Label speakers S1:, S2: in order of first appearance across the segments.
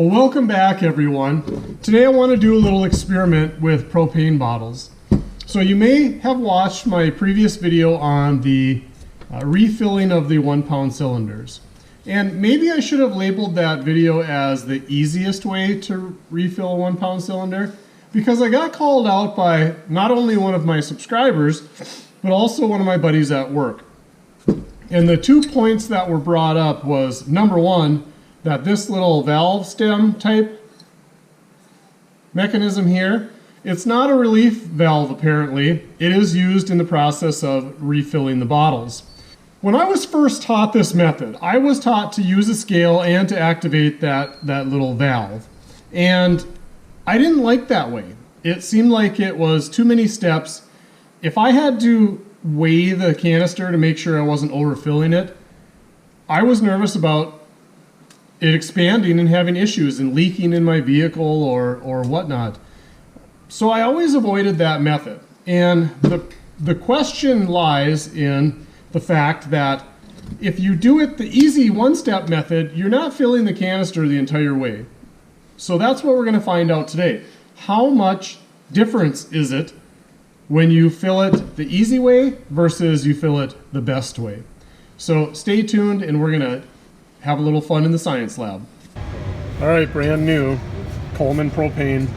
S1: Well, welcome back everyone. Today I want to do a little experiment with propane bottles. So you may have watched my previous video on the refilling of the 1 pound cylinders. And maybe I should have labeled that video as the easiest way to refill a 1 pound cylinder, because I got called out by not only one of my subscribers, but also one of my buddies at work. And the 2 points that were brought up was, number one, that this little valve stem type mechanism here, it's not a relief valve apparently. It is used in the process of refilling the bottles. When I was first taught this method, I was taught to use a scale and to activate that little valve. And I didn't like that way. It seemed like it was too many steps. If I had to weigh the canister to make sure I wasn't overfilling it, I was nervous about it expanding and having issues and leaking in my vehicle or whatnot. So I always avoided that method. And the question lies in the fact that if you do it the easy one-step method, you're not filling the canister the entire way. So that's what we're going to find out today. How much difference is it when you fill it the easy way versus you fill it the best way? So stay tuned and we're going to have a little fun in the science lab. All right, brand new Coleman propane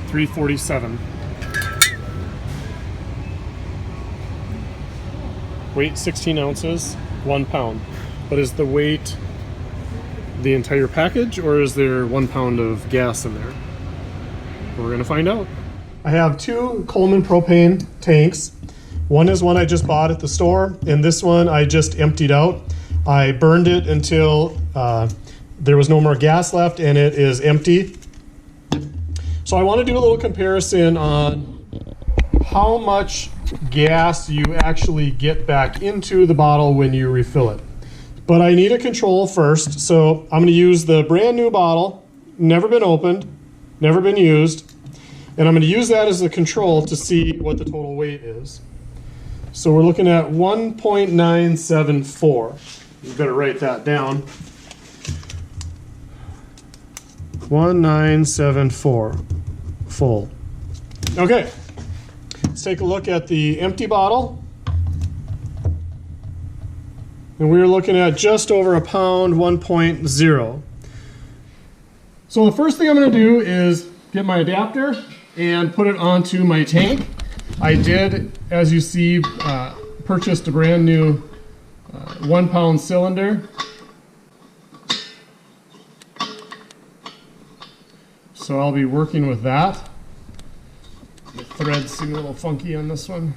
S1: 347. Weight 16 ounces, 1 pound. But is the weight the entire package, or is there 1 pound of gas in there? We're gonna find out. I have 2 Coleman propane tanks. One is one I just bought at the store, and this one I just emptied out. I burned it until there was no more gas left and it is empty. So I want to do a little comparison on how much gas you actually get back into the bottle when you refill it. But I need a control first, so I'm going to use the brand new bottle, never been opened, never been used, and I'm going to use that as a control to see what the total weight is. So we're looking at 1.974. You better write that down. 1974 full. Okay, let's take a look at the empty bottle. And we're looking at just over a pound, 1.0. So the first thing I'm going to do is get my adapter and put it onto my tank. I did, as you see, purchased a brand new 1 pound cylinder. So I'll be working with that. The threads seem a little funky on this one.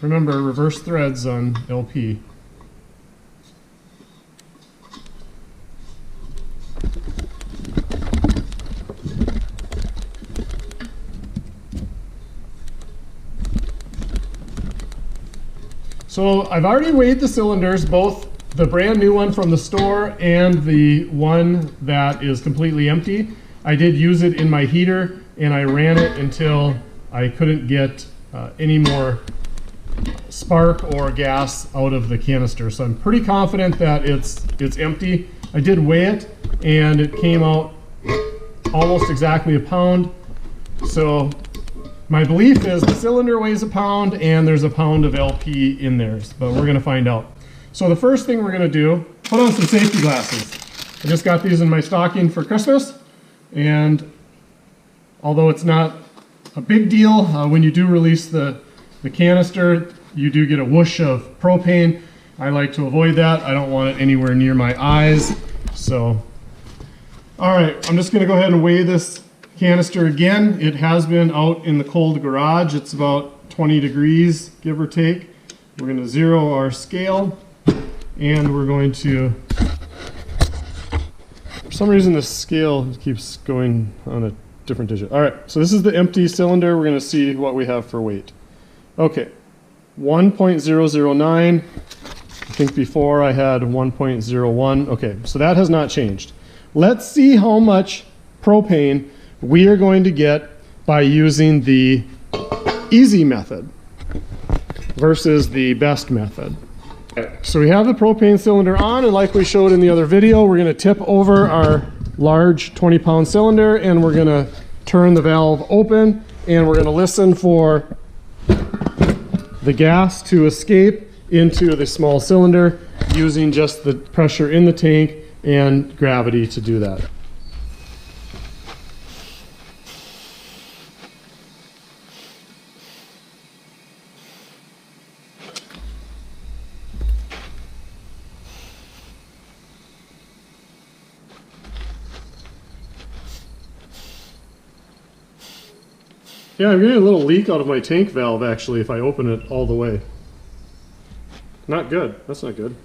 S1: Remember, reverse threads on LP. So I've already weighed the cylinders, both the brand new one from the store and the one that is completely empty. I did use it in my heater and I ran it until I couldn't get any more spark or gas out of the canister. So I'm pretty confident that it's empty. I did weigh it and it came out almost exactly a pound. So my belief is the cylinder weighs a pound and there's a pound of LP in there, but we're going to find out. So the first thing we're going to do, put on some safety glasses. I just got these in my stocking for Christmas, and although it's not a big deal, when you do release the canister, you do get a whoosh of propane. I like to avoid that. I don't want it anywhere near my eyes. So, all right, I'm just going to go ahead and weigh this canister again. It has been out in the cold garage. It's about 20 degrees, give or take. We're going to zero our scale, and we're going to, for some reason the scale keeps going on a different digit. All right, so this is the empty cylinder. We're going to see what we have for weight. Okay, 1.009. I think before I had 1.01. Okay, so that has not changed. Let's see how much propane we are going to get by using the easy method versus the best method. Okay, so we have the propane cylinder on, and like we showed in the other video, we're going to tip over our large 20-pound cylinder, and we're going to turn the valve open, and we're going to listen for the gas to escape into the small cylinder using just the pressure in the tank and gravity to do that. Yeah, I'm getting a little leak out of my tank valve actually if I open it all the way. Not good. That's not good.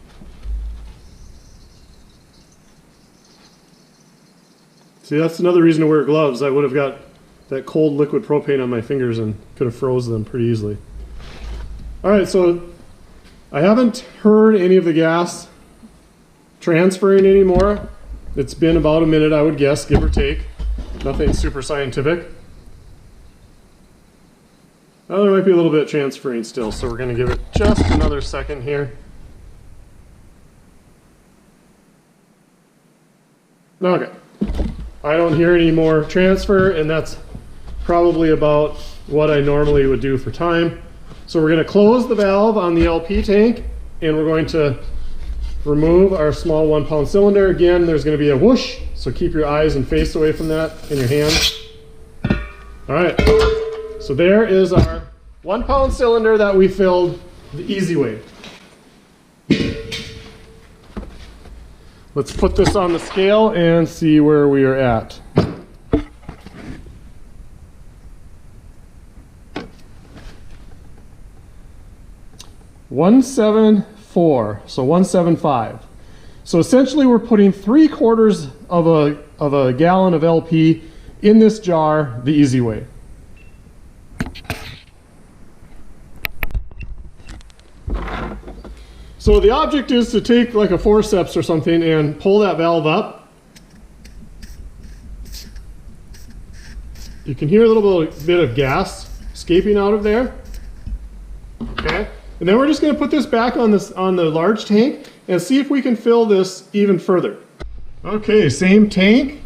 S1: See, that's another reason to wear gloves. I would have got that cold liquid propane on my fingers and could have froze them pretty easily. Alright, so I haven't heard any of the gas transferring anymore. It's been about a minute, I would guess, give or take. Nothing super scientific. Oh, there might be a little bit transferring still, so we're going to give it just another second here. Okay. I don't hear any more transfer, and that's probably about what I normally would do for time. So we're going to close the valve on the LP tank, and we're going to remove our small 1-pound cylinder. Again, there's going to be a whoosh, so keep your eyes and face away from that in your hands. All right. So there is our 1-pound cylinder that we filled the easy way. Let's put this on the scale and see where we are at. .174, so 175. So essentially we're putting 3/4 of a gallon of LP in this jar the easy way. So the object is to take like a forceps or something and pull that valve up. You can hear a little bit of gas escaping out of there. Okay, and then we're just going to put this back on the large tank and see if we can fill this even further. Okay, same tank,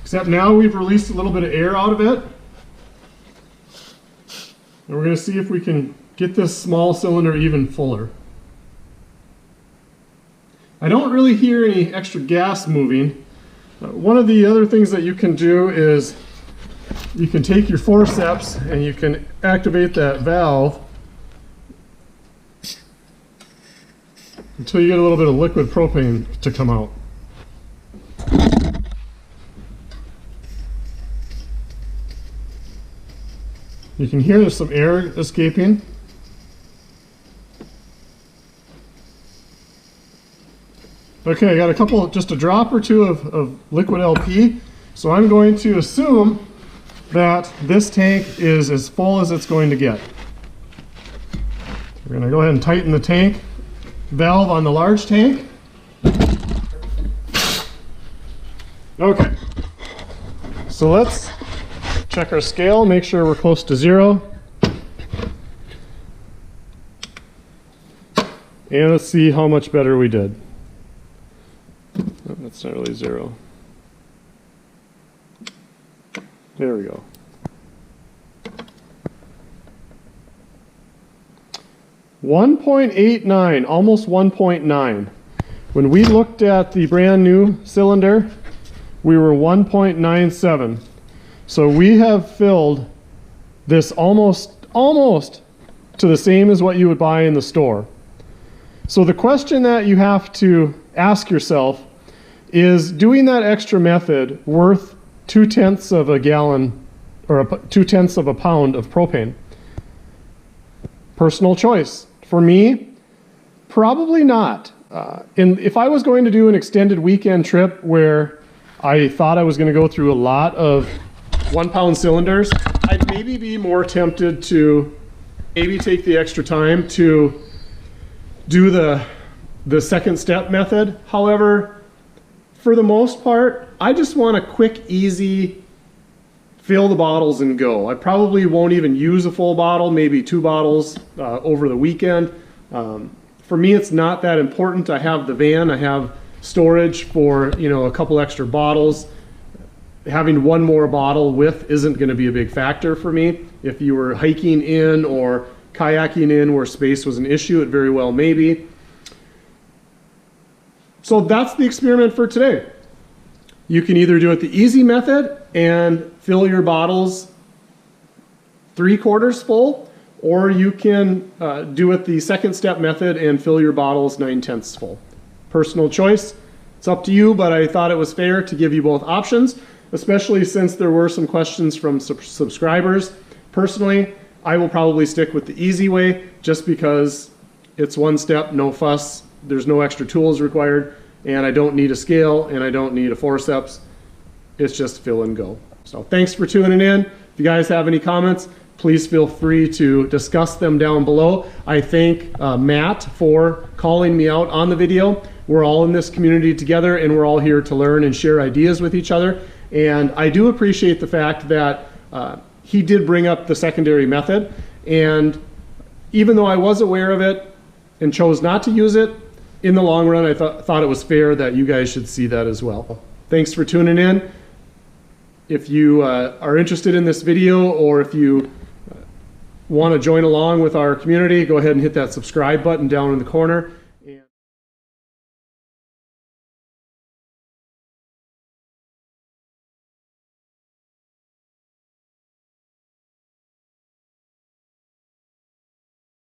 S1: except now we've released a little bit of air out of it. And we're going to see if we can get this small cylinder even fuller. I don't really hear any extra gas moving. One of the other things that you can do is you can take your forceps and you can activate that valve until you get a little bit of liquid propane to come out. You can hear there's some air escaping. Okay, I got a couple, just a drop or two of liquid LP. So I'm going to assume that this tank is as full as it's going to get. We're going to go ahead and tighten the tank valve on the large tank. Okay, so let's check our scale, make sure we're close to 0. And let's see how much better we did. Oh, that's not really 0. There we go. .89, almost 1.9. When we looked at the brand new cylinder, we were 1.97. So we have filled this almost to the same as what you would buy in the store. So the question that you have to ask yourself is, doing that extra method worth 2/10 of a gallon or 2/10 of a pound of propane? Personal choice. For me, probably not. If I was going to do an extended weekend trip where I thought I was going to go through a lot of 1-pound cylinders, I'd maybe be more tempted to maybe take the extra time to do the second step method. However, for the most part, I just want a quick, easy, fill the bottles and go. I probably won't even use a full bottle, maybe 2 bottles over the weekend. For me, it's not that important. I have the van, I have storage for, a couple extra bottles. Having one more bottle with isn't going to be a big factor for me. If you were hiking in or kayaking in where space was an issue, it very well may be. So that's the experiment for today. You can either do it the easy method and fill your bottles 3/4 full, or you can do it the second step method and fill your bottles 9/10 full. Personal choice. It's up to you, but I thought it was fair to give you both options, especially since there were some questions from subscribers. Personally, I will probably stick with the easy way just because it's one step, no fuss, there's no extra tools required, and I don't need a scale and I don't need a forceps. It's just fill and go. So thanks for tuning in. If you guys have any comments, please feel free to discuss them down below. I thank Matt for calling me out on the video. We're all in this community together and we're all here to learn and share ideas with each other. And I do appreciate the fact that he did bring up the secondary method. And even though I was aware of it and chose not to use it, in the long run, I thought it was fair that you guys should see that as well. Thanks for tuning in. If you are interested in this video, or if you want to join along with our community, go ahead and hit that subscribe button down in the corner.